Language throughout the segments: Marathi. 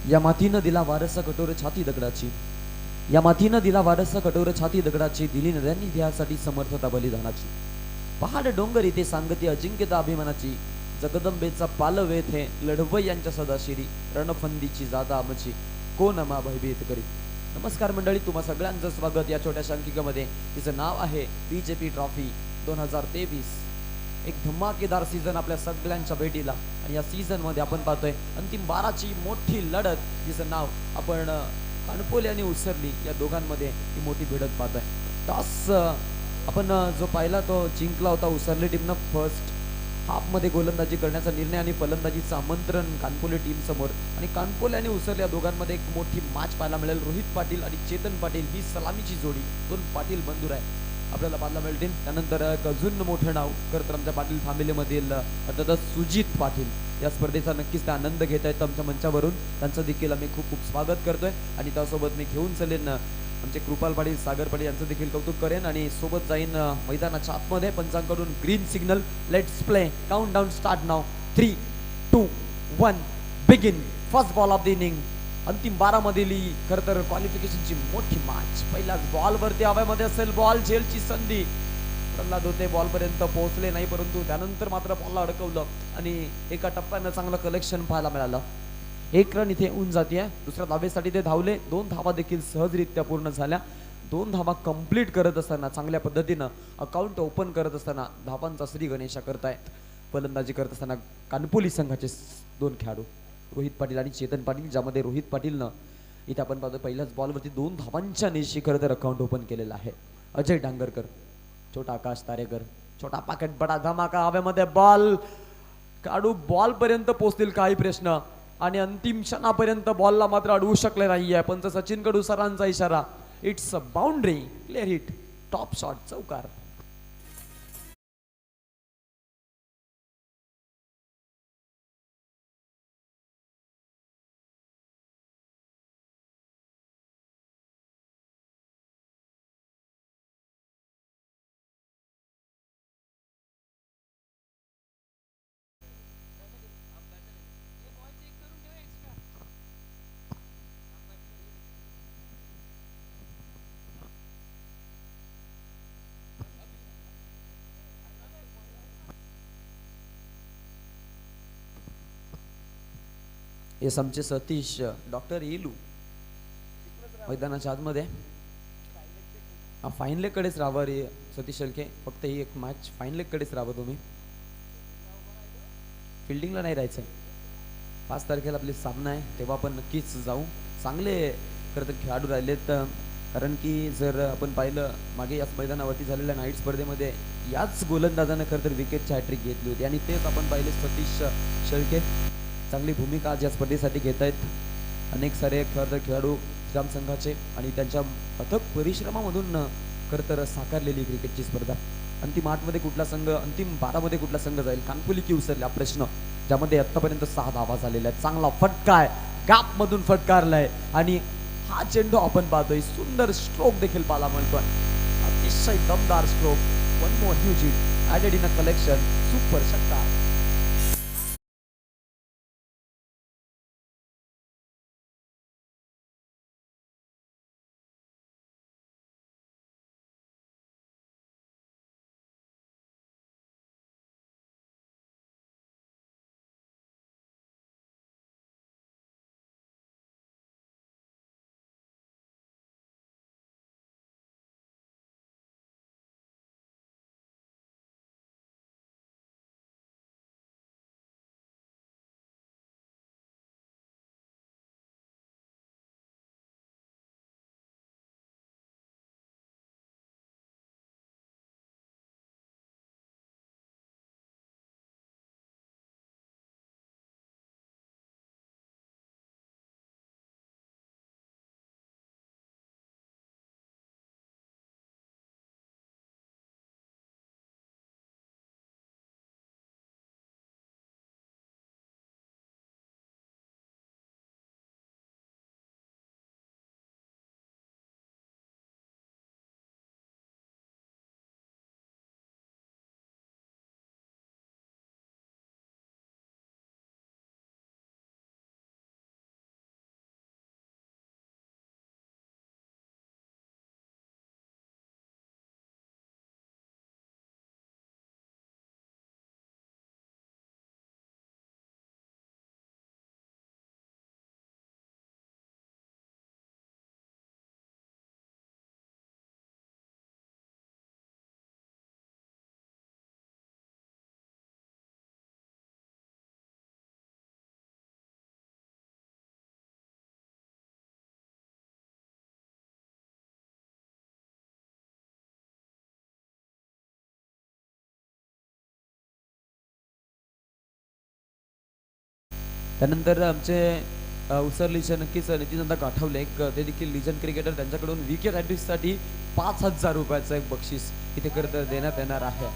या मातीनं दिला वारसा कठोर छाती दगडाची, या मातीनं दिला वारसा कठोर छाती दगडाची, दिली नद्यांनी त्यासाठी समर्थता बलिदानाची. पहाड डोंगर इथे सांगती अजिंक्यता अभिमानाची, जगदंबेचा पालव थे लढवय्यांच्या सदाशिरी, रणफंदीची जादा आमची, कोण मा भयभीत करी. नमस्कार मंडळी, तुम्हा सगळ्यांचं स्वागत या छोट्याशा अंकिकामध्ये. तिचं नाव आहे बीजेपी ट्रॉफी 2023. एक धमाकेदार सीझन आपल्या सगळ्यांच्या भेटीला, आणि या सीझन मध्ये आपण पाहतोय अंतिम 12ची मोठी लढत, जिचं नाव आपण कानपोले आणि उसरली या दोघांमध्ये ही मोठी भिडत पाहतोय. टॉस आपण जो पाहिला तो जिंकला होता उसरली टीमनं. फर्स्ट हाफ मध्ये गोलंदाजी करण्याचा निर्णय आणि फलंदाजीचं आमंत्रण कानपोले टीम समोर, आणि कानपोले आणि उसरली या दोघांमध्ये एक मोठी मॅच पाहायला मिळेल. रोहित पाटील आणि चेतन पाटील ही सलामीची जोडी, दोन पाटील बंधू आहे, आपल्याला पाहायला मिळतील. त्यानंतर अजून मोठं नाव करत आमच्या पाटील फॅमिलीमधील अर्थातच सुजित पाटील या स्पर्धेचा नक्कीच ते आनंद घेत आहेत आमच्या मंचावरून. त्यांचं देखील आम्ही खूप खूप स्वागत करतोय, आणि त्यासोबत मी घेऊन चलेन आमचे कृपाल पाटील, सागर पाटील यांचं देखील कौतुक करेन, आणि सोबत जाईन मैदानाच्या आतमध्ये. पंचांकडून green signal, let's play, countdown start now. 3, 2, 1 begin. First ball of the inning. अंतिम 12 मधील खरं तर क्वालिफिकेशनची मोठी मॅच. पहिल्याच बॉलवरती हवेमध्ये असेल बॉल, झेलची संधी. प्रल्हाद होते बॉलपर्यंत पोहोचले नाही, परंतु त्यानंतर मात्र बॉलला अडकवलं, आणि एका टप्प्यानं चांगलं कलेक्शन पाहायला मिळालं. 1 रन इथे होऊन जाते. दुसऱ्या धावेसाठी ते धावले. 2 धावा देखील सहजरित्या पूर्ण झाल्या. 2 धावा कंप्लीट करत असताना, चांगल्या पद्धतीनं अकाउंट ओपन करत असताना धावांचा श्री गणेशा करतायत. फलंदाजी करत असताना कानपोली संघाचे 2 खेळाडू रोहित पाटील आणि चेतन पाटील, ज्यामध्ये रोहित पाटीलनं इथे आपण पाहतो पहिल्याच बॉलवरती 2 धावांच्या निशी खरं तर अकाउंट ओपन केलेलं आहे. अजय डांगरकर, छोटा आकाश तारेकर, छोटा पाकेट बडा धमाका. हवेमध्ये बॉल, काढू बॉल पर्यंत पोहोचतील काही प्रश्न, आणि अंतिम क्षणापर्यंत बॉलला मात्र अडवू शकले नाहीये. पंच सचिन कडू सरांचा इशारा, it's a boundary, clear hit, top shot, चौकार. येस, आमचे सतीश डॉक्टर येलू मैदानाच्या आतमध्ये. फाईन लेग कडेच राहावं रे सतीश शेळके, फक्त ही एक मॅच फाईन लेग कडेच राहावं तुम्ही, फिल्डिंगला नाही राहायचं. 5 तारखेला आपली सामना आहे, तेव्हा आपण नक्कीच जाऊ. चांगले खरं तर खेळाडू राहिलेत, कारण की जर आपण पाहिलं मागे याच मैदानावरती झालेल्या नाईट स्पर्धेमध्ये याच गोलंदाजानं खरं तर विकेटची हॅट्रिक घेतली होती, आणि तेच आपण पाहिले सतीश शेळके चांगली भूमिका आज या स्पर्धेसाठी घेत आहेत. अनेक सारे खरं तर खेळाडू जाम संघाचे, आणि त्यांच्या अथक परिश्रमामधून खरं तर साकारलेली क्रिकेटची स्पर्धा. अंतिम 8 मध्ये कुठला संघ, अंतिम 12 मध्ये कुठला संघ जाईल, कानपोली की उसरली हा प्रश्न, ज्यामध्ये आतापर्यंत 6 धावा झालेल्या आहेत. चांगला फटका आहे, गॅप मधून फटकारलाय, आणि हा चेंडू आपण पाहतोय, सुंदर स्ट्रोक देखील पाहायला मिळतोय, अतिशय दमदार stroke. One more huge hit added in a collection, super षटकार. त्यानंतर आमचे उसरलीचे नक्कीच नितीनंदा गाठवले एक ते देखील लिजन क्रिकेटर, त्यांच्याकडून विकेट ॲडव्हिससाठी 5,000 रुपयाचं एक बक्षीस इथे करत देण्यात येणार आहे.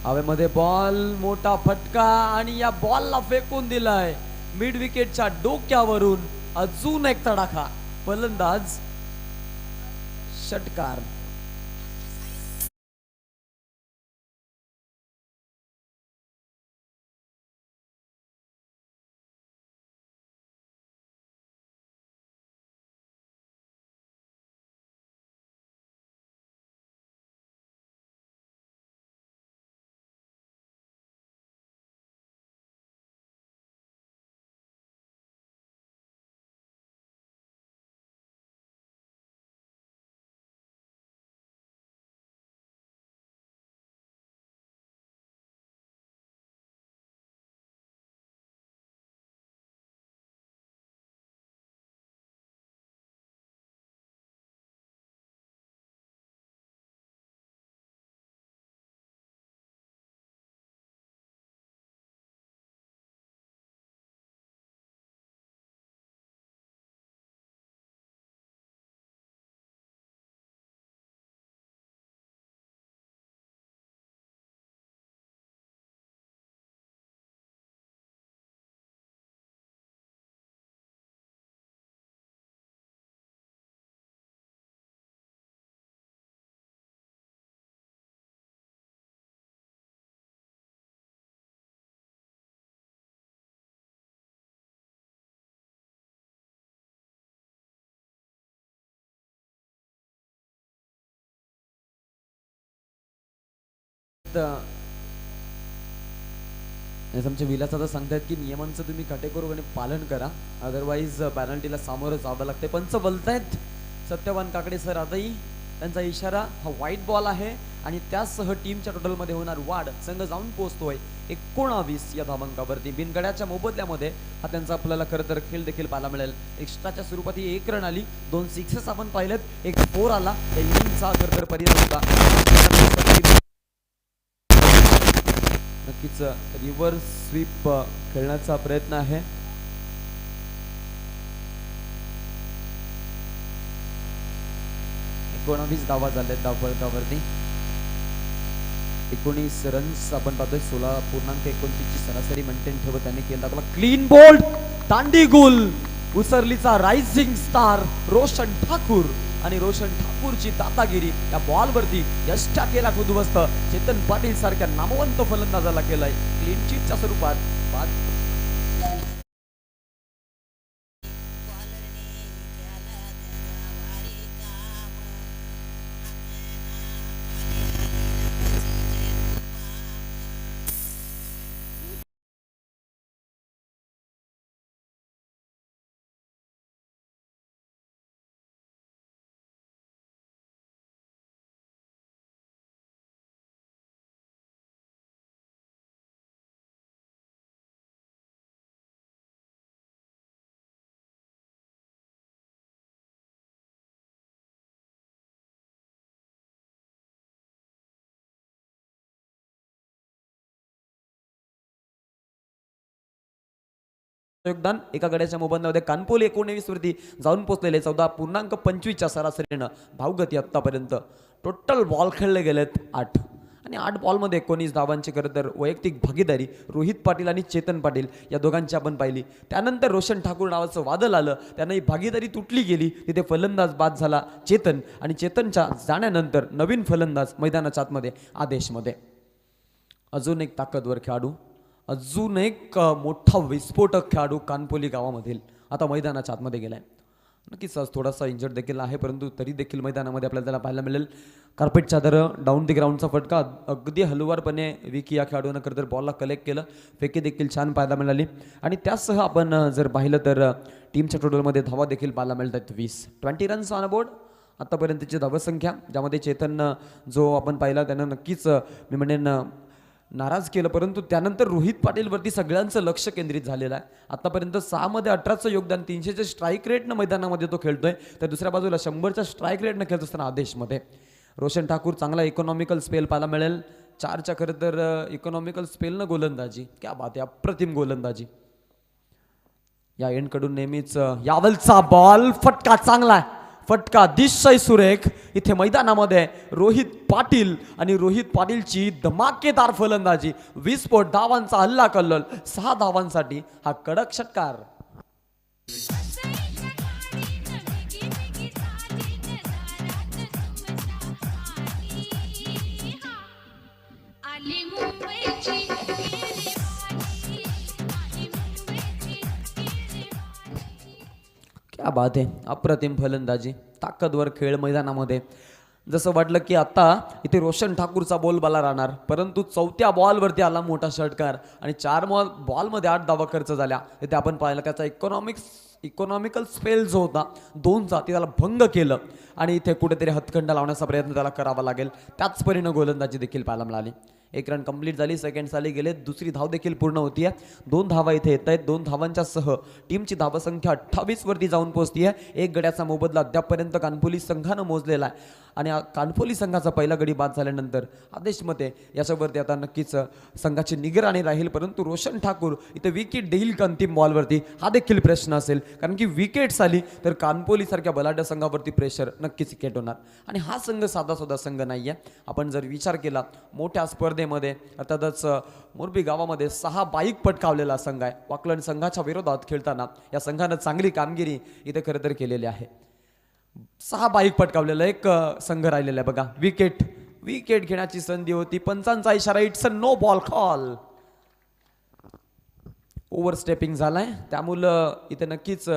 हवेमध्ये बॉल, मोठा फटका आणि या बॉलला फेकून दिलाय मिड विकेटच्या डोक्यावरून. अजून एक तडाखा, फलंदाज षटकार. आमच्या विलास आता सांगतायत की नियमांचं तुम्ही काटेकोरपणे पालन करा, अदरवाईज पॅनल्टीला सामोरं जावं लागते. पंच बोलतायत सत्यवान काकडे सर, आताही त्यांचा इशारा हा व्हाईट बॉल आहे आणि त्यासह टीमच्या टोटलमध्ये होणार वाढ. संघ जाऊन पोहोचतोय 19 या धावांकावरती. बिनगड्याच्या मोबदल्यामध्ये हा त्यांचा आपल्याला खरं तर खेळ देखील पाहायला मिळेल. एक्स्ट्राच्या स्वरूपात ही 1 रन आली, 2 सिक्सेस आपण पाहिलेत, 1 4 आला. या इनिंगचा खरं तर परिणाम होता. नक्कीच रिव्हर्स स्वीप खेळण्याचा प्रयत्न आहे. एकोणावीस धावा झाल्यात धावफलकावरती. 19 रन्स आपण पाहतोय. 16.29 ची सरासरी मेंटेन ठेवत त्यांनी केला दाखवला. क्लीन बोल्ड, दांडी गुल. उसरलीचा रायझिंग स्टार रोशन ठाकूर आणि रोशन ठाकूरची दादागिरी या बॉलवरती यष्टा केला उद्ध्वस्त. चेतन पाटील सारख्या नामवंत फलंदाजाला केलाय क्लीन चिटच्या स्वरूपात बाद. योगदान एका गड्याच्या मोबदल्यामध्ये कानपोल 19 वरती जाऊन पोहोचलेले 14.25 च्या सरासरीनं धावगती आतापर्यंत. टोटल बॉल खेळले गेलेत 8 आणि 8 बॉलमध्ये 19 धावांची खरं तर वैयक्तिक भागीदारी रोहित पाटील आणि चेतन पाटील या दोघांची आपण पाहिली. त्यानंतर रोशन ठाकूर नावाचं वादळ आलं, त्यांना ही भागीदारी तुटली गेली. तिथे फलंदाज बाद झाला चेतन आणि चेतनच्या जाण्यानंतर नवीन फलंदाज मैदानाच्या आतमध्ये आदेशमध्ये. अजून एक ताकदवर खेळाडू, अजून एक मोठा विस्फोटक खेळाडू कानपोली गावामधील आता मैदानाच्या आतमध्ये गेलाय. नक्कीच आज थोडासा इंजर्ड देखील आहे, परंतु तरी देखील मैदानामध्ये आपल्याला त्याला पाहायला मिळेल. कार्पेट चादर डाऊन दी ग्राउंडचा फटका अगदी हलवारपणे विकी या खेळाडूनं खरं तर बॉलला कलेक्ट केलं. फेकी देखील छान पाहायला मिळाली आणि त्यासह आपण जर पाहिलं तर टीमच्या टोटलमध्ये धावा देखील पाहायला मिळतात 20 रन्स ऑन बोर्ड आतापर्यंतची धावसंख्या, ज्यामध्ये चेतन जो आपण पाहिला त्यानं नक्कीच मी म्हणेन नाराज केलं, परंतु त्यानंतर रोहित पाटीलवरती सगळ्यांचं लक्ष केंद्रित झालेलं आहे. आतापर्यंत 6 मध्ये 18चं योगदान, 300च्या स्ट्राईक रेटनं मैदानामध्ये तो खेळतोय, तर दुसऱ्या बाजूला 100च्या स्ट्राईक रेटनं खेळत असताना आदेशमध्ये रोशन ठाकूर चांगला इकॉनॉमिकल स्पेल पाहायला मिळेल. 4च्या खरं तर इकॉनॉमिकल स्पेलनं गोलंदाजी, क्या बात आहे, अप्रतिम गोलंदाजी. या एंडकडून नेहमीच यावलचा बॉल, फटका चांगला आहे, फटका दिशय सुरेख. इथे मैदानामध्ये रोहित पाटील आणि रोहित पाटीलची धमाकेदार फलंदाजी, विस्फोट, धावांचा हल्ला कल्लोल, 6 धावांसाठी हा कडक षटकार. क्या बात आहे, अप्रतिम फलंदाजी, ताकदवर खेळ मैदानामध्ये. जसं वाटलं की आता इथे रोशन ठाकूरचा बॉल बाला राहणार, परंतु 4थ्या बॉलवरती आला मोठा षटकार आणि 4 बॉलमध्ये 8 धावा खर्च झाल्या. इथे आपण पाहिलं त्याचा इकॉनॉमिकल स्पेल जो होता 2चा, ते त्याला भंग केलं आणि इथे कुठेतरी हतखंडा लावण्याचा प्रयत्न त्याला करावा लागेल. त्याच परीने गोलंदाजी देखील पाहायला मिळाली. 1 रन कंप्लीट झाली, सेकंड साली गेले, दुसरी धाव देखील पूर्ण होतीये. 2 धावा इथे येत आहेत. 2 धावांच्या सह टीमची धावसंख्या 28 वरती जाऊन पोहोचतीये. 1 गड्याचा मोबदला अद्यापपर्यंत कानपोली संघानं मोजलेला आहे आणि कानपोली संघाचा पहिला गडी बाद झाल्यानंतर आदेश मते याच्यावरती आता नक्कीच संघाची निगराणी राहील. परंतु रोशन ठाकूर इथे विकेट देईल का अंतिम बॉलवरती, हा देखील प्रश्न असेल, कारण की विकेट्स आली तर कानपोली सारख्या बलाढ्य संघावरती प्रेशर नक्कीच क्रिएट होणार आणि हा संघ साधा सुद्धा संघ नाहीये. आपण जर विचार केला मोठ्या स्पर्धेमध्ये अर्थातच मोरबी गावामध्ये 6 बाईक पटकावलेला संघ आहे. वाकलण संघाच्या विरोधात खेळताना या संघानं चांगली कामगिरी इथे खरं तर केलेली आहे. 6 बाईक पटकावलेला एक संघ राहिलेला आहे बघा. विकेट घेण्याची संधी होती, पंचांचा इशारा, it's a no ball call. Overstepping झालाय, त्यामुळं इथे नक्कीच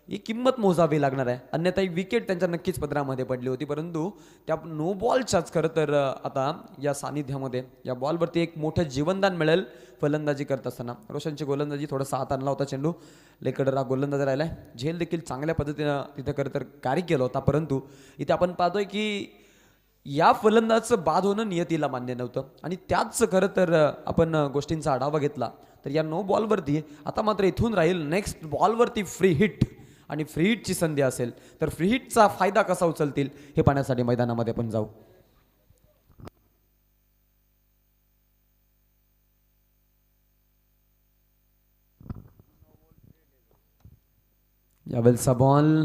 ही किंमत मोजावी लागणार आहे, अन्यथा ही विकेट त्यांच्या नक्कीच पदरामध्ये पडली होती. परंतु त्या नो बॉलच्याच खरं तर आता या सानिध्यामध्ये या बॉलवरती एक मोठं जीवनदान मिळेल फलंदाजी करत असताना. रोशनची गोलंदाजी थोडासा हात आणला होता, चेंडू लेकडरा गोलंदाज राहिलाय. झेल देखील चांगल्या पद्धतीनं तिथे खरं तर कार्य केलं होता, परंतु इथे आपण पाहतोय की या फलंदाजचं बाद होणं नियतीला मान्य नव्हतं आणि त्याच खरं तर आपण गोष्टींचा आढावा घेतला तर या नो बॉलवरती आता मात्र इथून राहील नेक्स्ट बॉलवरती फ्री हिट आणि फ्री हिटची संधी असेल तर फ्री हिटचा फायदा कसा उचलतील हे पाहण्यासाठी मैदानामध्ये आपण जाऊ. यावेळचा बॉल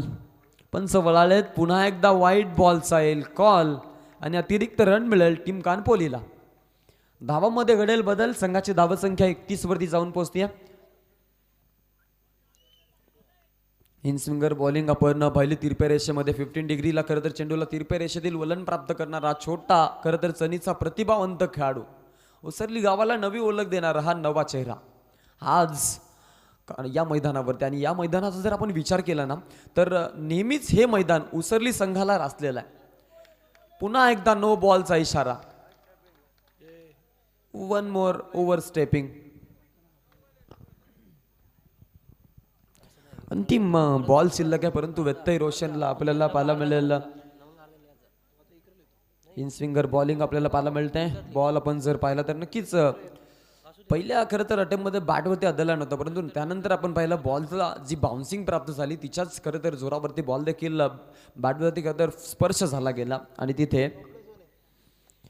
पंच वळालेत, पुन्हा एकदा वाईट बॉलचा येईल कॉल आणि अतिरिक्त रन मिळेल टीम कानपोलीला. धावामध्ये घडेल बदल, संघाची धावसंख्या 31 वरती जाऊन पोहोचते. इनस्विंगर बॉलिंग आपण पहिली तिरप्या रेषेमध्ये 15 डिग्रीला खरं तर चेंडूला तिरप्या रेषेतील वलन प्राप्त करणारा छोटा खरं तर चनीचा प्रतिभावंत खेळाडू, उसरली गावाला नवी ओळख देणारा हा नवा चेहरा आज या मैदानावरती. आणि या मैदानाचा जर आपण विचार केला ना तर नेहमीच हे मैदान उसरली संघाला रासलेलं आहे. पुन्हा एकदा नो बॉलचा इशारा, 1 मोर ओव्हर स्टेपिंग. अंतिम बॉल शिल्लक आहे, परंतु व्यत्यय रोशनला आपल्याला पाहायला मिळेल. इनस्विंगर बॉलिंग आपल्याला पाहायला मिळते. बॉल आपण जर पाहिला तर नक्कीच पहिल्या खरं तर अटेम्पमध्ये बॅटवरती अदला नव्हता, परंतु त्यानंतर आपण पाहिलं बॉलला जी बाउन्सिंग प्राप्त झाली तिच्याच खरं तर जोरावरती बॉल देखील बॅटवरती खरं तर स्पर्श झाला गेला आणि तिथे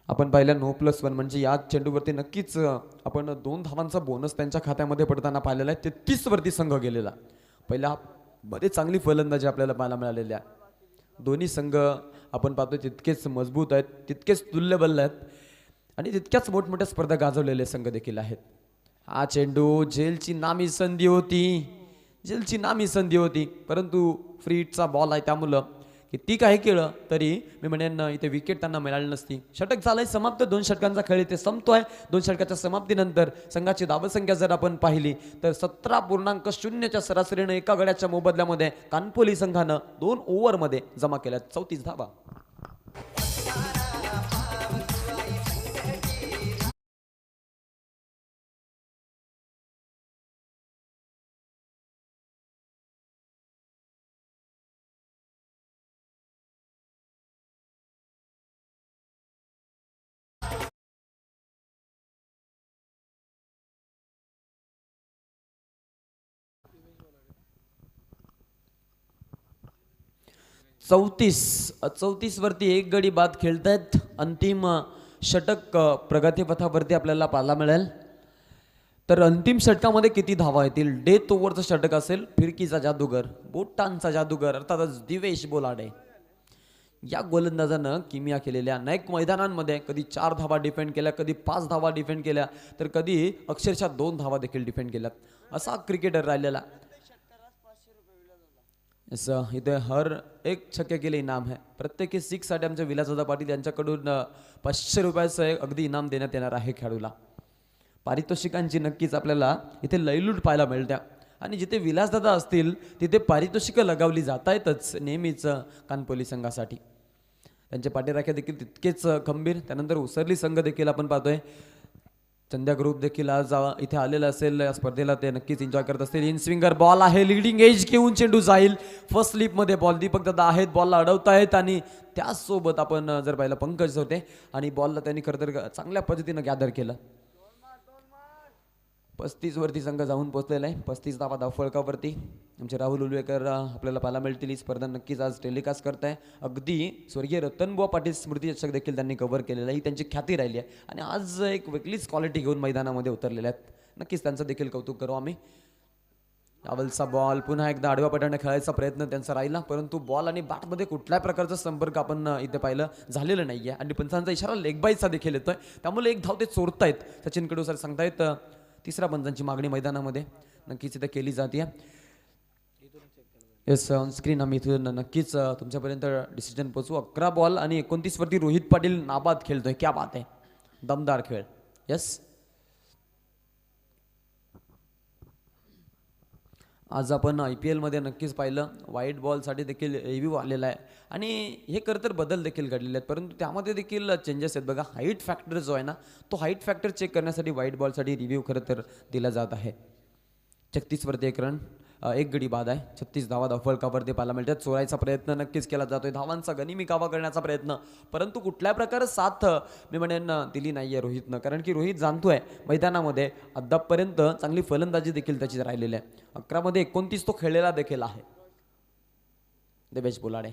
आपण पाहिलं नो+1 म्हणजे या चेंडूवरती नक्कीच आपण 2 धावांचा बोनस त्यांच्या खात्यामध्ये पडताना पाहिलेला आहे. 33 वरती संघ गेलेला. पहिल्या मध्ये चांगली फलंदाजी आपल्याला पाहायला मिळालेली आहे. दोन्ही संघ आपण पाहतोय तितकेच मजबूत आहेत, तितकेच तुल्यबल आहेत आणि तितक्याच मोठमोठ्या स्पर्धा गाजवलेले संघ देखील आहेत. हा चेंडू जेलची नामी संधी होती, परंतु फ्री हिटचा बॉल आहे त्यामुळं किती काही केलं तरी मी म्हणेन इथे विकेट त्यांना मिळाली नसती. षटक झालंय समाप्त, 2 षटकांचा खेळ इथे संपतोय. 2 षटकाच्या समाप्तीनंतर संघाची धावसंख्या जर आपण पाहिली तर 17.0च्या सरासरीने एका गड्याच्या मोबदल्यामध्ये कानपोली संघानं 2 ओव्हरमध्ये जमा केल्या 34 धावा. चौतीस वरती 1 गडी बाद खेळतायत. अंतिम षटक प्रगतीपथावरती आपल्याला पाहायला मिळेल. तर अंतिम षटकामध्ये किती धावा येतील? डेथ ओव्हरचं षटक असेल. फिरकीचा जादूगर, बोटांचा जादूगर अर्थातच दिवेश बोलाडे. या गोलंदाजानं किमिया केलेल्या अनेक मैदानांमध्ये कधी 4 धावा डिफेंड केल्या, कधी 5 धावा डिफेंड केल्या, तर कधी अक्षरशः 2 धावा देखील डिफेंड केल्यात. असा क्रिकेटर राहिलेला. असं इथे हर एक छक्के केले इनाम आहे. प्रत्येकी 6 साठी आमच्या विलासदादा पाटील यांच्याकडून 500 रुपयाचं एक अगदी इनाम देण्यात येणार आहे खेळाडूला. पारितोषिकांची नक्कीच आपल्याला इथे लयलूट पाहायला मिळत्या. आणि जिथे विलासदादा असतील तिथे पारितोषिकं लगावली जात आहेतच नेहमीच कानपोली संघासाठी. त्यांचे पाठीराखे देखील तितकेच खंबीर. त्यानंतर उसरली संघ देखील आपण पाहतोय. चंद्या ग्रुप देखील आज इथे आलेला असेल या स्पर्धेला. ते नक्कीच एन्जॉय करत असतील. इन स्विंगर बॉल आहे. लीडिंग एज घेऊन चेंडू जाईल. फर्स्ट स्लिपमध्ये बॉल दीपक दादा आहेत, बॉलला अडवतायत. आणि त्याचसोबत आपण जर पाहिलं पंकज होते आणि बॉलला त्यांनी खरं तर चांगल्या पद्धतीनं गॅदर केलं. 35 वरती संघ जाऊन पोहोचलेला आहे. 35 धावा धावफळकावरती. आमचे राहुल उलवेकर आपल्याला पाहायला मिळतील. ही स्पर्धा नक्कीच आज टेलिकास्ट करत आहे. अगदी स्वर्गीय रतनबुवा पाटील स्मृती चषक देखील त्यांनी कव्हर केलेला आहे. ही त्यांची ख्याती राहिली आहे आणि आज एक वेगळीच क्वालिटी घेऊन मैदानामध्ये उतरलेल्या आहेत. नक्कीच त्यांचं देखील कौतुक करू आम्ही. रावलचा बॉल पुन्हा एकदा आडव्या पट्याने खेळायचा प्रयत्न त्यांचा राहिला, परंतु बॉल आणि बॅटमध्ये कुठल्याही प्रकारचा संपर्क आपण इथे पाहिलं झालेलं नाही आहे. आणि पंचांचा इशारा लेग बाईचा देखील येतोय. त्यामुळे एक धाव ते चोरतायत. सचिन कडू सर सांगतायत तिसऱ्या पंचांची मागणी मैदानामध्ये नक्कीच इथे केली जाते. येस ऑन स्क्रीन आम्ही इथून नक्कीच तुमच्यापर्यंत डिसिजन पोचवू. 11 बॉल आणि 29 वरती रोहित पाटील नाबाद खेळतोय. क्या बात आहे, दमदार खेळ. येस, आज आपण IPL मध्ये नक्कीच पाहिलं व्हाईट बॉलसाठी देखील रिव्ह्यू आलेला आहे. आणि हे खरं तर बदल देखील घडलेले आहेत, परंतु त्यामध्ये देखील चेंजेस आहेत. बघा, हाईट फॅक्टर जो आहे ना, तो हाईट फॅक्टर चेक करण्यासाठी व्हाईट बॉलसाठी रिव्ह्यू खरं तर दिला जात आहे. 36 वरती 1 रन, 1 गडी बाद आहे. 36 धावा धावफलकावरती पाहायला मिळतात. चोरायचा प्रयत्न नक्कीच केला जातोय. धावांचा गनिमी कावा करण्याचा प्रयत्न, परंतु कुठल्या प्रकारे साथ मी म्हणेन दिली नाही आहे रोहितनं. कारण की रोहित जाणतोय मैदानामध्ये अद्यापपर्यंत चांगली फलंदाजी देखील त्याची राहिलेली आहे. 11 मध्ये 29 तो खेळलेला देखील आहे. देवेश बोलाडे,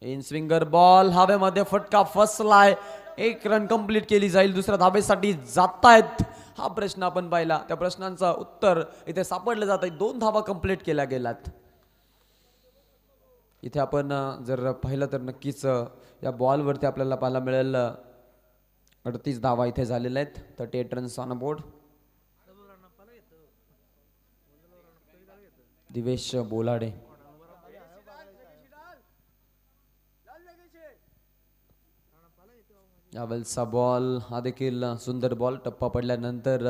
इन स्विंगर बॉल हवेमध्ये फटका फसलाय. 1 रन कंप्लीट केली जाईल. दुसऱ्या धावेसाठी जातायत. हा प्रश्न आपण पाहिला, त्या प्रश्नांचं उत्तर इथे सापडलं जात आहे. 2 धावा कंप्लीट केल्या गेल्यात. इथे आपण जर पाहिलं तर नक्कीच या बॉलवरती आपल्याला पाहायला मिळेल 38 धावा इथे झालेल्या आहेत. 38 runs on board. Divesh Bolade, यावेळचा बॉल हा देखील सुंदर बॉल. टप्पा पडल्यानंतर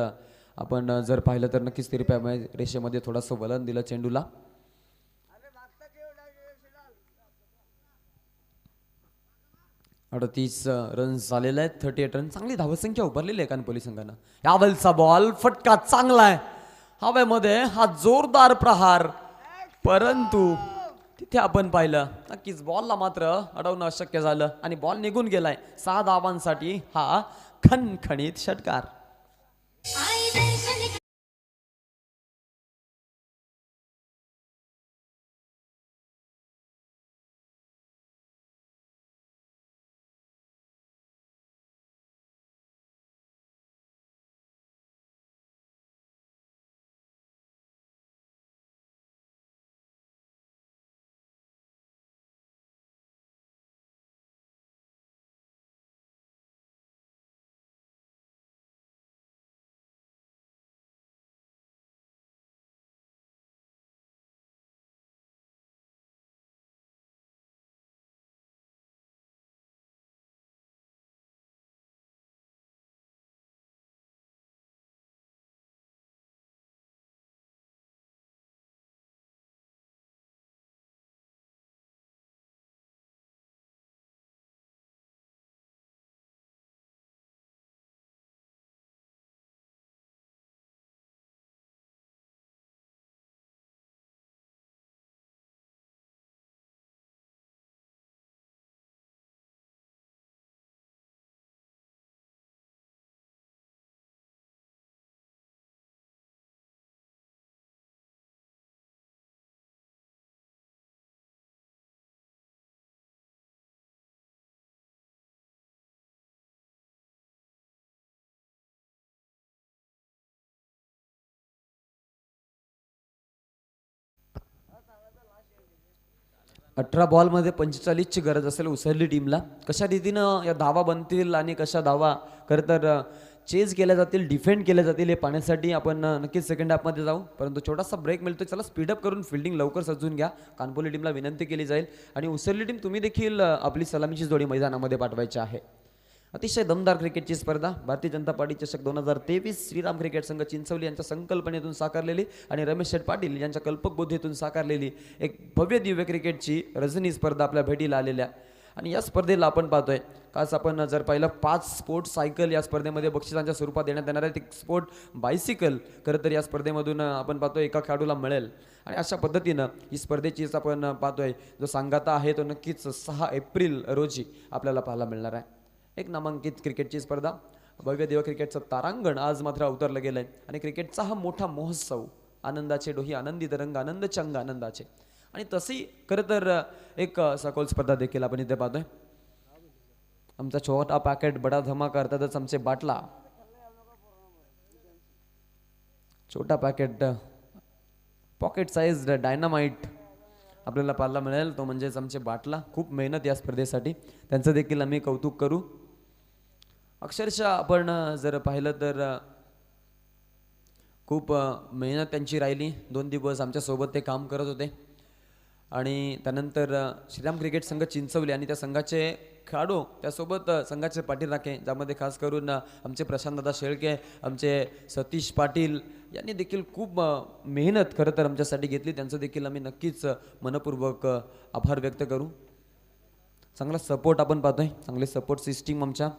आपण जर पाहिलं तर नक्कीच तिरप्या रेषेमध्ये थोडंसं वलन दिलं चेंडूला. अडतीस रन्स झालेले आहेत. 38 रन. चांगली धावसंख्या उभारलेली आहे कानपोली संघानं. यावेळचा बॉल फटका चांगला आहे हवेमध्ये. हा जोरदार प्रहार, परंतु तिथे आपण पाहिलं नक्कीच बॉलला मात्र अडवणं अशक्य झालं आणि बॉल निघून गेलाय. 6 धावांसाठी हा खणखणीत षटकार. 18 बॉलमध्ये 45ची गरज असेल उसरली टीमला. कशा रीतीनं या धावा बनतील आणि कशा धावा खरं तर चेज केल्या जातील, डिफेंड केल्या जातील हे पाहण्यासाठी आपण नक्कीच सेकंड हाफमध्ये जाऊ. परंतु छोटासा ब्रेक मिळतो, चला स्पीडअप करून फिल्डिंग लवकर सजवून घ्या. कानपोली टीमला विनंती केली जाईल आणि उसरली टीम तुम्ही देखील आपली सलामीची जोडी मैदानामध्ये पाठवायची आहे. अतिशय दमदार क्रिकेटची स्पर्धा भारतीय जनता पार्टी चषक 2023 श्रीराम क्रिकेट संघ चिंचवली यांच्या संकल्पनेतून साकारलेली आणि रमेश शेठ पाटील यांच्या कल्पक बुद्धीतून साकारलेली एक भव्य दिव्य क्रिकेटची रजनी स्पर्धा आपल्या भेटीला आलेल्या. आणि या स्पर्धेला आपण पाहतोय खास आपण जर पाहिलं 5 स्पोर्ट्स सायकल या स्पर्धेमध्ये बक्षिसांच्या स्वरूपात देण्यात येणार आहे. एक स्पोर्ट बायसिकल खरं तर या स्पर्धेमधून आपण पाहतोय एका खेळाडूला मिळेल. आणि अशा पद्धतीनं ही स्पर्धेचीच आपण पाहतोय जो सांगाता आहे तो नक्कीच 6 एप्रिल रोजी आपल्याला पाहायला मिळणार आहे. एक नामांकित क्रिकेटची स्पर्धा, भव्य देव क्रिकेटचं तारांगण आज मात्र अवतरलं गेलं आहे आणि क्रिकेटचा हा मोठा महोत्सव, आनंदाचे डोही आनंदी तरंग आनंद चंग आनंदाचे. आणि तशी खरं तर एक सखोल स्पर्धा देखील आपण इथे पाहतोय. आमचा छोटा पॅकेट बडा धमाका अर्थातच आमचे बाटला, छोटा पॅकेट पॉकेट साईज डायनामाइट आपल्याला पाहायला मिळेल, तो म्हणजेच आमचे बाटला. खूप मेहनत या स्पर्धेसाठी, त्यांचं देखील आम्ही कौतुक करू. अक्षरशः आपण जर पाहिलं तर खूप मेहनत त्यांची राहिली. 2 दिवस आमच्यासोबत ते काम करत होते आणि त्यानंतर श्रीराम क्रिकेट संघ चिंचवली आणि त्या संघाचे खेळाडू त्यासोबत संघाचे पाठीराखे, ज्यामध्ये खास करून आमचे प्रशांतदादा शेळके, आमचे सतीश पाटील यांनी देखील खूप मेहनत खरं तर आमच्यासाठी घेतली. त्यांचं देखील आम्ही नक्कीच मनपूर्वक आभार व्यक्त करू. चांगला सपोर्ट आपण पाहतोय, चांगले सपोर्ट सिस्टीम आमच्या,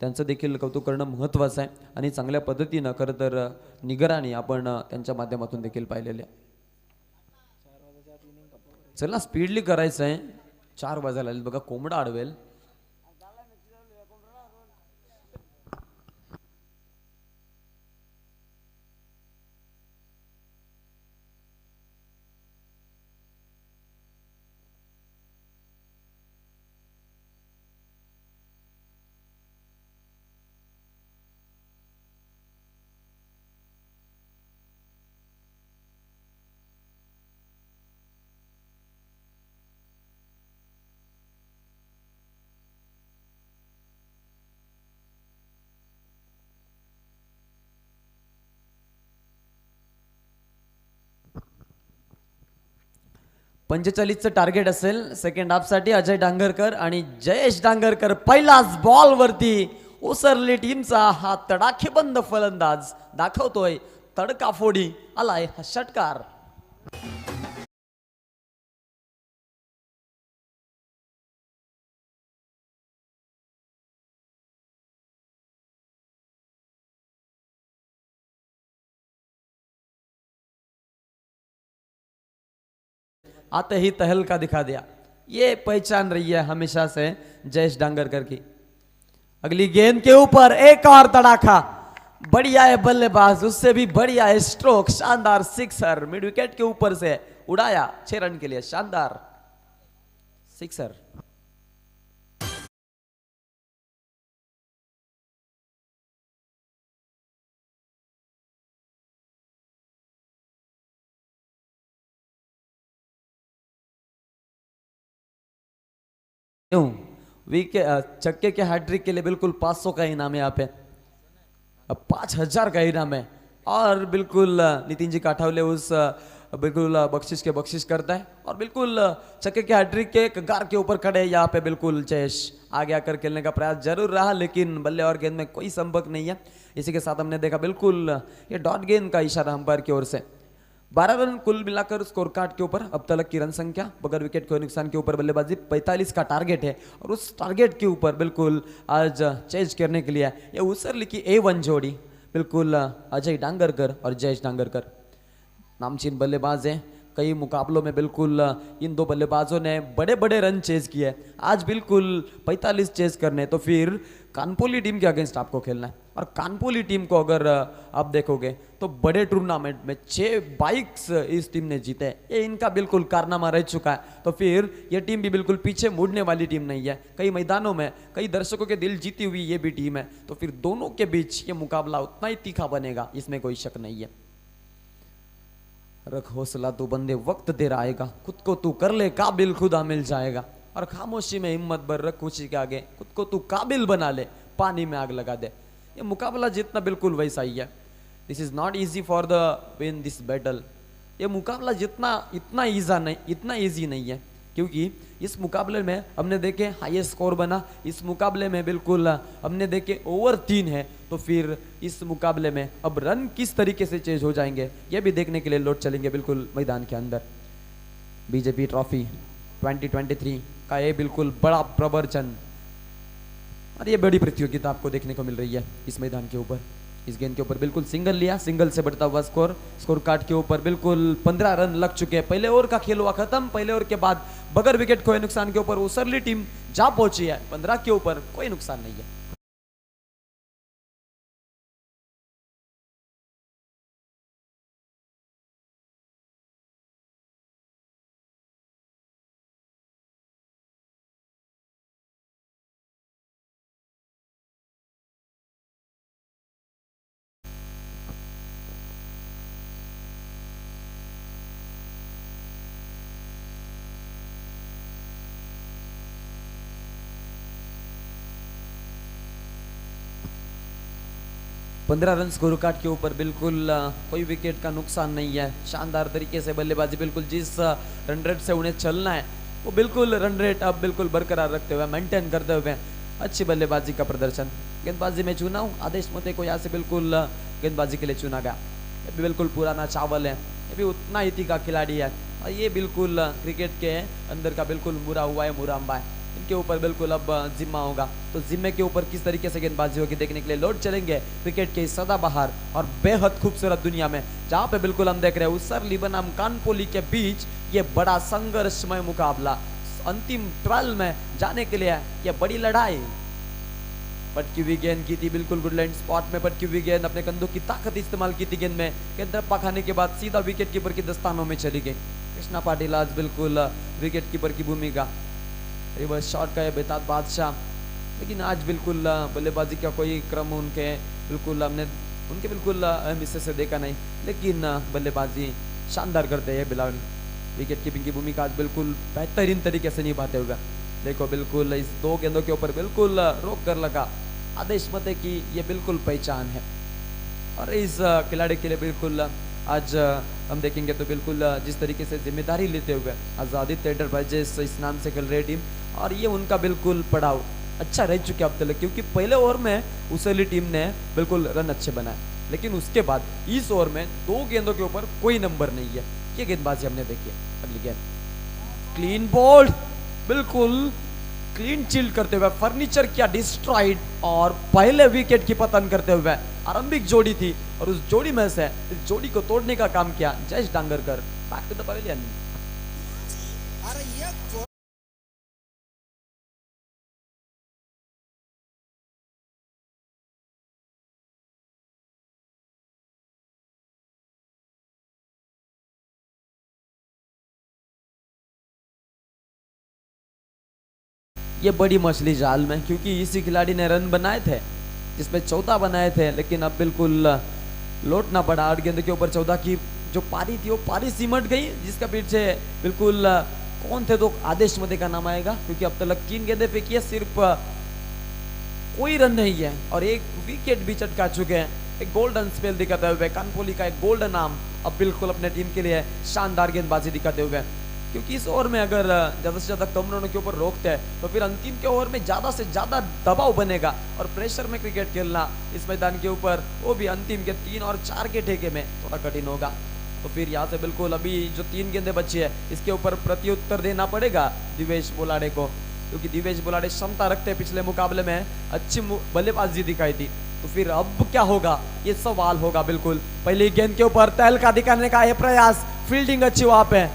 त्यांचं देखील कौतुक करणं महत्त्वाचं आहे. आणि चांगल्या पद्धतीनं खरं तर निगराणी आपण त्यांच्या माध्यमातून देखील पाहिलेले. चला स्पीडली करायचं आहे, 4 वाजायला आले बघा, कोंबडा अडवेल. चं टार्गेट असेल सेकंड हाफसाठी. अजय डांगरकर आणि जयेश डांगरकर पहिलाच बॉल वरती उसरली टीमचा हा तडाखेबंद फलंदाज दाखवतोय तडकाफोडी. आलाय हा षटकार. आते ही तहलका दिखा दिया, ये पहचान रही है हमेशा से जयेश डांगरकर की. अगली गेंद के ऊपर एक और तड़ाका, बढ़िया है बल्लेबाज, उससे भी बढ़िया है स्ट्रोक, शानदार सिक्सर मिड विकेट के ऊपर से उड़ाया 6 रन के लिए, शानदार सिक्सर. छक्के के हैट्रिक के लिए बिल्कुल 500 का इनाम है यहाँ पे, 5000 का इनाम है. और बिल्कुल नितिन जी काठावले उस बिल्कुल बख्शिश के बख्शिश करता है और बिल्कुल छक्के के हैट्रिक के कगार के ऊपर खड़े यहाँ पे बिल्कुल जयेश आगे आकर खेलने का प्रयास जरूर रहा, लेकिन बल्ले और गेंद में कोई संपर्क नहीं है. इसी के साथ हमने देखा बिल्कुल ये डॉट गेंद का इशारा अंपायर की ओर से. 12 रन कुल मिलाकर स्कोर कार्ड के ऊपर अब तक की रन संख्या, बगैर विकेट के नुकसान के ऊपर बल्लेबाजी 45 का टारगेट है. और उस टारगेट के ऊपर बिल्कुल आज चेज करने के लिए ये उसरली की A1 जोड़ी बिल्कुल अजय डांगरकर और जयेश डांगरकर नामचीन बल्लेबाज हैं. कई मुकाबलों में बिल्कुल इन 2 बल्लेबाजों ने बड़े बड़े रन चेज किए. आज बिल्कुल 45 चेज करने, तो फिर कानपोली टीम के अगेंस्ट आपको खेलना है. और कानपोली टीम को अगर आप देखोगे तो बड़े टूर्नामेंट में 6 बाइक्स इस टीम ने जीते, ये इनका बिल्कुल कारनामा रह चुका है. तो फिर ये टीम भी बिल्कुल पीछे मुड़ने वाली टीम नहीं है. कई मैदानों में कई दर्शकों के दिल जीती हुई ये भी टीम है. तो फिर दोनों के बीच ये मुकाबला उतना ही तीखा बनेगा, इसमें कोई शक नहीं है. रख हौसला तू बंदे, वक्त तेरा आएगा, खुद को तू कर ले काबिल, खुदा मिल जाएगा। और खामोशी में हिम्मत भर रख खुशी के आगे, खुद को तू काबिल बना ले, पानी में आग लगा दे। ये मुकाबला जीतना बिल्कुल वैसा ही है। This is not easy for the win this battle. ये मुकाबला जितना इतना ईजी नहीं है, क्योंकि इस मुकाबले में हमने देखे हाईएस्ट स्कोर बना, इस मुकाबले में बिल्कुल हमने देखे ओवर 3 है, तो फिर इस मुकाबले में अब रन किस तरीके से चेंज हो जाएंगे ये भी देखने के लिए लौट चलेंगे बिल्कुल मैदान के अंदर। बीजेपी ट्रॉफी 2023 का ये बिल्कुल बड़ा प्रवर्चन और ये बड़ी प्रतियोगिता आपको देखने को मिल रही है इस मैदान के ऊपर। इस गेंद के ऊपर बिल्कुल सिंगल लिया, सिंगल से बढ़ता हुआ स्कोर कार्ड के ऊपर बिल्कुल 15 रन लग चुके हैं। पहले ओवर का खेल हुआ खत्म, पहले ओवर के बाद बगैर विकेट खोए नुकसान के ऊपर उसरली टीम जा पहुंची है। 15 के ऊपर कोई नुकसान नहीं है। पंद्रह रन स्कोर कार्ड के ऊपर बिल्कुल कोई विकेट का नुकसान नहीं है। शानदार तरीके से बल्लेबाजी, बिल्कुल जिस रन रेट से उन्हें चलना है वो बिल्कुल रन रेट अब बिल्कुल बरकरार रखते हुए, मेंटेन करते हुए अच्छी बल्लेबाजी का प्रदर्शन। गेंदबाजी में चुनाव आदेश मोते को यहाँ से बिल्कुल गेंदबाजी के लिए चुना गया। ये भी बिल्कुल पुराना चावल है, ये भी उतना इति का खिलाड़ी है और ये बिल्कुल क्रिकेट के अंदर का बिल्कुल मुरा हुआ है, मुराम्बा है। इनके ऊपर बिल्कुल अब जिम्मा होगा, तो जिम्मे के ऊपर किस तरीके से गेंदबाजी होगी देखने के लिए लौट चलेंगे क्रिकेट के सदाबहार और बेहद खूबसूरत दुनिया में, जहां पे बिल्कुल हम देख रहे हैं उसरली बनाम कानपोली के बीच ये बड़ा संघर्षमय मुकाबला। अंतिम 12 में जाने के लिए ये बड़ी लड़ाई। पटकी हुई गेंद की थी बिल्कुल गुड लाइन स्पॉट में, पटकी हुई गेंद अपने कंधों की ताकत इस्तेमाल की थी गेंद में, गेंद रप्पा खाने के बाद सीधा विकेट कीपर की दस्तानों में चली गई। कृष्णा पाटिल आज बिल्कुल विकेट कीपर की भूमिका, रिवर्स शॉट का है बेताज बादशाह, लेकिन आज बिल्कुल बल्लेबाजी का कोई क्रम उनके बिल्कुल हमने उनके बिल्कुल अहम हिस्से से देखा नहीं, लेकिन बल्लेबाजी शानदार करते हैं बिलावल। विकेट कीपिंग की भूमिका आज बिल्कुल बेहतरीन तरीके से निभाते हुए, देखो बिल्कुल इस 2 गेंदों के ऊपर बिल्कुल रोक कर लगा। आदेश मते की ये बिल्कुल पहचान है और इस खिलाड़ी के लिए बिल्कुल आज हम देखेंगे तो बिल्कुल जिस तरीके से जिम्मेदारी लेते हुए आदित्य एंटरप्राइजेस इस नाम से खेल रही टीम, और ये उनका बिल्कुल पड़ाव अच्छा रह चुके अब तक, क्योंकि पहले ओवर में उसली टीम ने बिल्कुल रन अच्छे बनाए, लेकिन उसके बाद इस ओवर में 2 गेंदों के ऊपर कोई नंबर नहीं है। ये गेंदबाजी हमने देखी है। अगली गेंद क्लीन बोल्ड, बिल्कुल क्लीन चिल्ड करते हुए फर्नीचर किया डिस्ट्रॉयड और पहले विकेट की पतन करते हुए। आरंभिक जोड़ी थी और उस जोड़ी में से इस जोड़ी को तोड़ने का काम किया Jayesh Dangarkar. Back to the pavilion. ये बड़ी मछली जाल में, क्योंकि इसी खिलाड़ी ने रन बनाए थे जिसमें 14 बनाए थे, लेकिन अब बिल्कुल लौटना पड़ा। 8 गेंद के ऊपर 14 की जो पारी थी वो पारी सिमट गई, जिसका पीछे बिल्कुल कौन थे तो आदेश मते का नाम आएगा, क्योंकि अब तक 3 गेंदे फेंकी है, सिर्फ कोई रन नहीं है और 1 विकेट भी चटका चुके हैं। एक गोल्डन स्पेल दिखाते हुए कानपोली का एक गोल्डन नाम अब बिल्कुल अपने टीम के लिए शानदार गेंदबाजी दिखाते हुए, क्योंकि इस ओवर में अगर ज़्यादा से ज़्यादा कम रनों के ऊपर रोकते हैं तो फिर अंतिम के ओवर में ज़्यादा से ज़्यादा दबाव बनेगा और प्रेशर में क्रिकेट खेलना इस मैदान के ऊपर, वो भी अंतिम के 3 और 4 के ठेके में थोड़ा कठिन होगा। तो फिर यहाँ से बिल्कुल अभी जो 3 गेंदें बची है इसके ऊपर प्रत्युत्तर देना पड़ेगा दिवेश बोलाडे को, क्योंकि दिवेश बोलाडे क्षमता रखते हैं, पिछले मुकाबले में अच्छी बल्लेबाजी दिखाई थी। तो फिर अब क्या होगा ये सवाल होगा। बिल्कुल पहली गेंद के ऊपर तहलका दिखाने का ये प्रयास, फील्डिंग अच्छी वहां पे,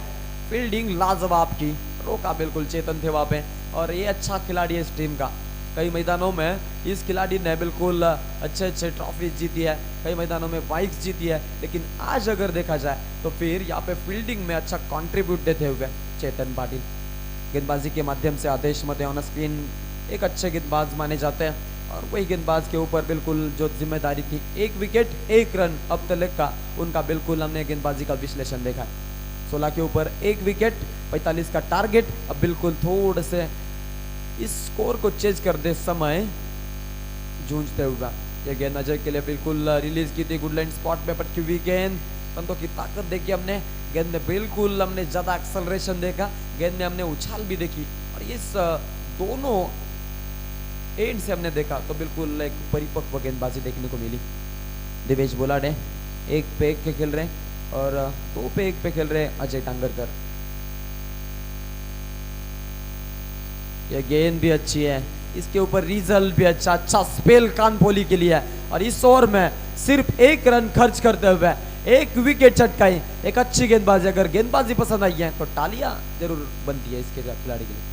फील्डिंग लाजवाब की, रोका बिल्कुल चेतन थे वहां पे, और ये अच्छा खिलाड़ी है इस टीम का। कई मैदानों में इस खिलाड़ी ने बिल्कुल अच्छे ट्रॉफी जीती है, कई मैदानों में वाइक्स जीती है, लेकिन आज अगर देखा जाए तो फिर यहाँ पे फील्डिंग में अच्छा कंट्रीब्यूट देते हुए चेतन पाटिल। गेंदबाजी के माध्यम से आदेश मते ऑन स्क्रीन एक अच्छे गेंदबाज माने जाते हैं, और वही गेंदबाज के ऊपर बिल्कुल जो जिम्मेदारी थी, 1 विकेट 1 रन अब तक का उनका, बिल्कुल हमने गेंदबाजी का विश्लेषण देखा है। 16 के ऊपर 1 विकेट, 45 का टारगेट। अब बिल्कुल थोड़े से इस स्कोर को चेंज करते समय जूझते हुआ ये गेंद अजय के लिए बिल्कुल रिलीज की थी, गुड लाइन स्पॉट पे, पर क्योंकि गेंद पंतों की ताकत देखी हमने, गेंद में बिल्कुल हमने ज्यादा एक्सेलरेशन देखा, गेंद में हमने उछाल भी देखी, और इस दोनों एंड से हमने देखा तो बिल्कुल एक परिपक्व गेंदबाजी देखने को मिली। दिवेश बोलाडे 1 पे 1 के खेल रहे हैं और 2 पे 1 पे खेल रहे हैं अजय टांगरकर। यह गेंद भी अच्छी है, इसके ऊपर रिजल्ट भी अच्छा स्पेल कानपोली के लिए है, और इस ओवर में सिर्फ 1 रन खर्च करते हुए 1 विकेट चटकाई। एक अच्छी गेंदबाजी, अगर गेंदबाजी पसंद आई है तो तालियां जरूर बनती है इसके खिलाड़ी के लिए।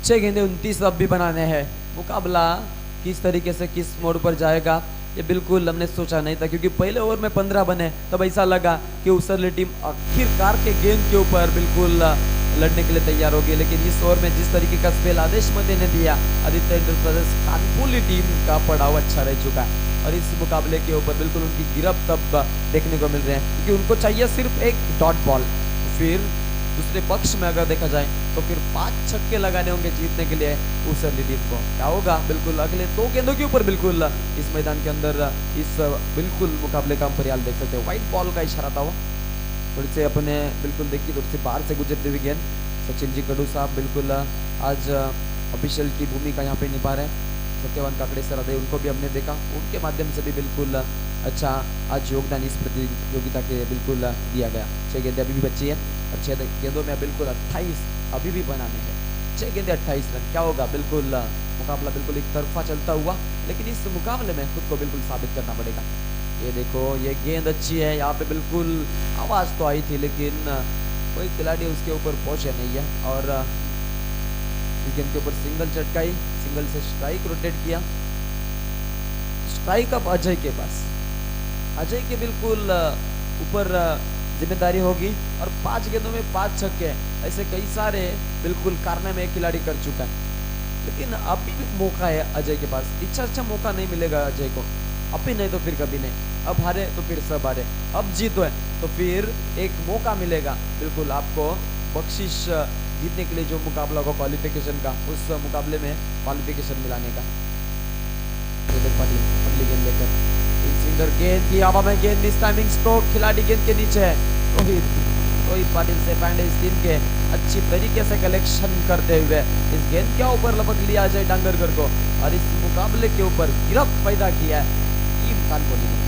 छह गेंदे 29 अब भी बनाने हैं। मुकाबला किस तरीके से किस मोड़ पर जाएगा ये बिल्कुल हमने सोचा नहीं था, क्योंकि पहले ओवर में 15 बने तब ऐसा लगा कि उसरली टीम आखिरकार के गेंद के ऊपर बिल्कुल लड़ने के लिए तैयार होगी, लेकिन इस ओवर में जिस तरीके का स्पेल आदेश मते ने दिया, आदित्य इंटरप्राइजेस कानपुली टीम का पड़ाव अच्छा रह चुका है, और इस मुकाबले के ऊपर बिल्कुल उनकी गिरफ्त तब देखने को मिल रहे हैं, क्योंकि उनको चाहिए सिर्फ एक डॉट बॉल। फिर दूसरे पक्ष में अगर देखा जाए तो फिर 5 छक्के लगाने होंगे जीतने के लिए उसरली टीम को। क्या होगा बिल्कुल अगले 2 गेंदों के ऊपर बिल्कुल इस मैदान के अंदर इस बिल्कुल मुकाबले का परियाल देख सकते हैं। व्हाइट बॉल का इशारा था वो, थोड़ी से अपने बिल्कुल देखिए थोड़ी सी बाहर से गुजरती हुई गेंद। सचिन जी कडू साहब बिल्कुल आज ऑफिशियल की भूमिका यहाँ पे निभा रहे हैं। सत्यवान काकड़े सर अदय उनको भी हमने देखा, उनके माध्यम से भी बिल्कुल अच्छा आज योगदान इस प्रतियोगिता के बिल्कुल दिया गया। 6 गेंदें अभी भी बची है और 6 गेंदों में बिल्कुल 28 अभी भी बनाने हैं। 6 गेंदें 28 रन, क्या होगा बिल्कुल मुकाबला बिल्कुल एक तरफा चलता हुआ, लेकिन इस मुकाबले में खुद को बिल्कुल साबित करना पड़ेगा। ये देखो ये गेंद अच्छी है, यहाँ पे बिल्कुल आवाज तो आई थी लेकिन कोई खिलाड़ी उसके ऊपर पहुंचे नहीं है, और इस गेंद के ऊपर सिंगल चटकाई, सिंगल से स्ट्राइक रोटेट किया। स्ट्राइक अब अजय के पास, अजय के बिल्कुल ऊपर जिम्मेदारी होगी, और 5 गेंदों में 5 छक्के, ऐसे कई सारे बिल्कुल कारनामे खिलाड़ी कर चुका है, लेकिन अभी भी मौका है अजय के पास। अच्छा मौका नहीं मिलेगा अजय को, अभी नहीं तो फिर कभी नहीं, अब हारे तो फिर सब हारे, अब जीतो है तो फिर एक मौका मिलेगा बिल्कुल आपको बख्शिश जीतने के लिए, जो मुकाबला होगा क्वालिफिकेशन का, उस मुकाबले में क्वालिफिकेशन मिलाने का। अगली गेंद लेकर स्विंगर, गेंद की हवा में, गेंद मिस टाइमिंग स्ट्रोक, खिलाड़ी गेंद के नीचे है। रोहित पाटिल से पांडे इस टीम के अच्छी तरीके से कलेक्शन करते हुए इस गेंद के ऊपर लपक लिया अजय डांगरकर को, और इस मुकाबले के ऊपर गिरफ्त पैदा किया है टीम कानपुली ने।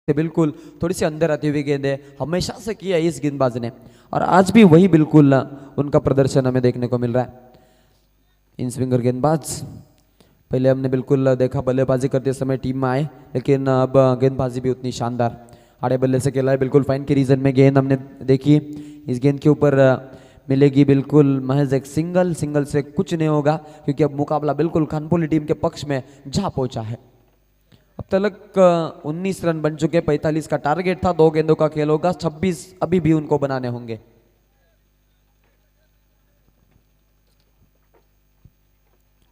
बिल्कुल थोड़ी सी अंदर आती हुई गेंद है, हमेशा से किया इस गेंदबाज ने, और आज भी वही बिल्कुल उनका प्रदर्शन हमें देखने को मिल रहा है। इन स्विंगर गेंदबाज पहले हमने बिल्कुल देखा बल्लेबाजी करते समय टीम में आए, लेकिन अब गेंदबाजी भी उतनी शानदार, आड़े बल्ले से खेला है, बिल्कुल फाइन के रीजन में गेंद हमने देखी। इस गेंद के ऊपर मिलेगी बिल्कुल महज एक सिंगल, सिंगल से कुछ नहीं होगा, क्योंकि अब मुकाबला बिल्कुल कानपुली टीम के पक्ष में जा पहुंचा है। अब तक 19 रन बन चुके, 45 का टारगेट था, 2 गेंदों का खेल होगा, 26 अभी भी उनको बनाने होंगे।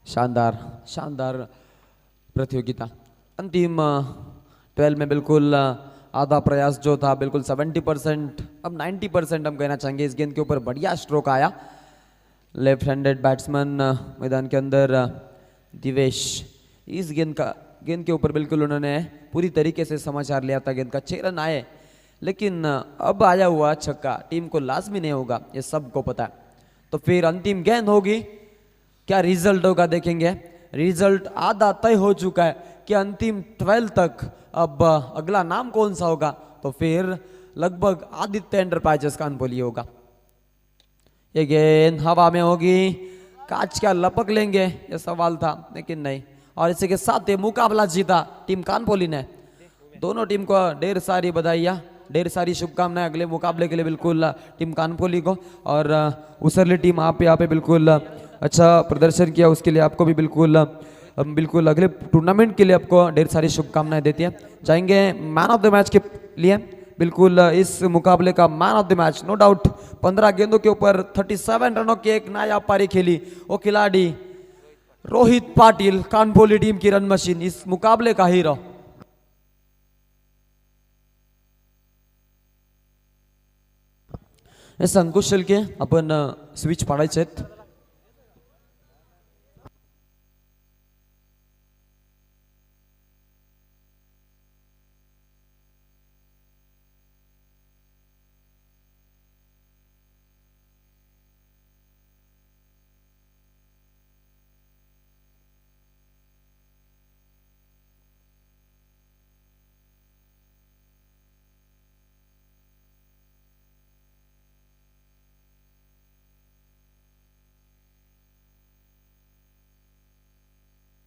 शानदार शानदार प्रतियोगिता। अंतिम 12 में बिल्कुल आधा प्रयास जो था बिल्कुल 70%, अब 90% हम कहना चाहेंगे। इस गेंद के ऊपर बढ़िया स्ट्रोक आया। लेफ्ट हैंडेड बैट्समैन मैदान के अंदर दिवेश, इस गेंद के ऊपर बिल्कुल उन्होंने पूरी तरीके से समाचार लिया था। गेंद का 6 रन आए, लेकिन अब आया हुआ छक्का टीम को लाजमी नहीं होगा, ये सबको पता है। तो फिर अंतिम गेंद होगी, क्या रिजल्ट होगा देखेंगे। रिजल्ट आधा तय हो चुका है कि अंतिम 12 तक अब अगला नाम कौन सा होगा। तो फिर लगभग आदित्य एंटरप्राइजेस कानपुली होगा। ये गेंद हवा में होगी, कांच क्या लपक लेंगे, ये सवाल था, लेकिन नहीं। और इसी के साथ ये मुकाबला जीता टीम कानपोली ने। दोनों टीम को ढेर सारी बधाइयाँ, ढेर सारी शुभकामनाएं अगले मुकाबले के लिए बिल्कुल टीम कानपोली को। और उसरली टीम आप यहाँ पे बिल्कुल अच्छा प्रदर्शन किया, उसके लिए आपको भी बिल्कुल अगले टूर्नामेंट के लिए आपको ढेर सारी शुभकामनाएं देती है। जाएंगे मैन ऑफ द मैच के लिए। बिल्कुल इस मुकाबले का man of the match no doubt 15 गेंदों के ऊपर 37 रनों की एक नायाब पारी खेली वो खिलाड़ी रोहित पाटिल, कानपोली टीम की रन मशीन, इस मुकाबले का हीरो। हे अंकुश शेळके, आपण स्विच पाडायचे आहेत।